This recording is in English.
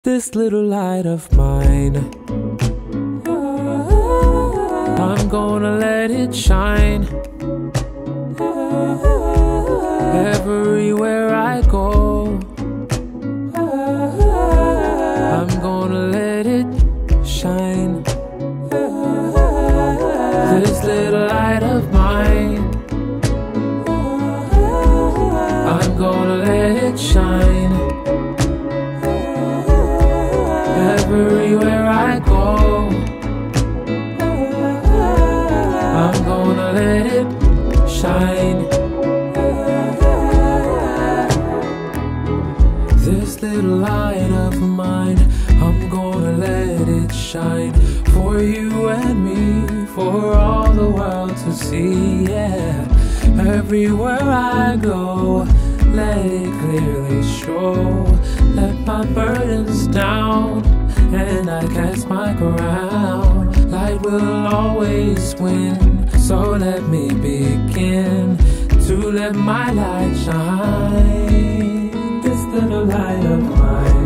This little light of mine, I'm gonna let it shine. Everywhere I go, I'm gonna let it shine. This little light of mine, I'm gonna let it shine. Everywhere I go, I'm gonna let it shine. This little light of mine, I'm gonna let it shine. For you and me, for all the world to see, yeah. Everywhere I go, let it clearly show. Let my burdens down, and I cast my crown. Light will always win, so let me begin to let my light shine. This little light of mine,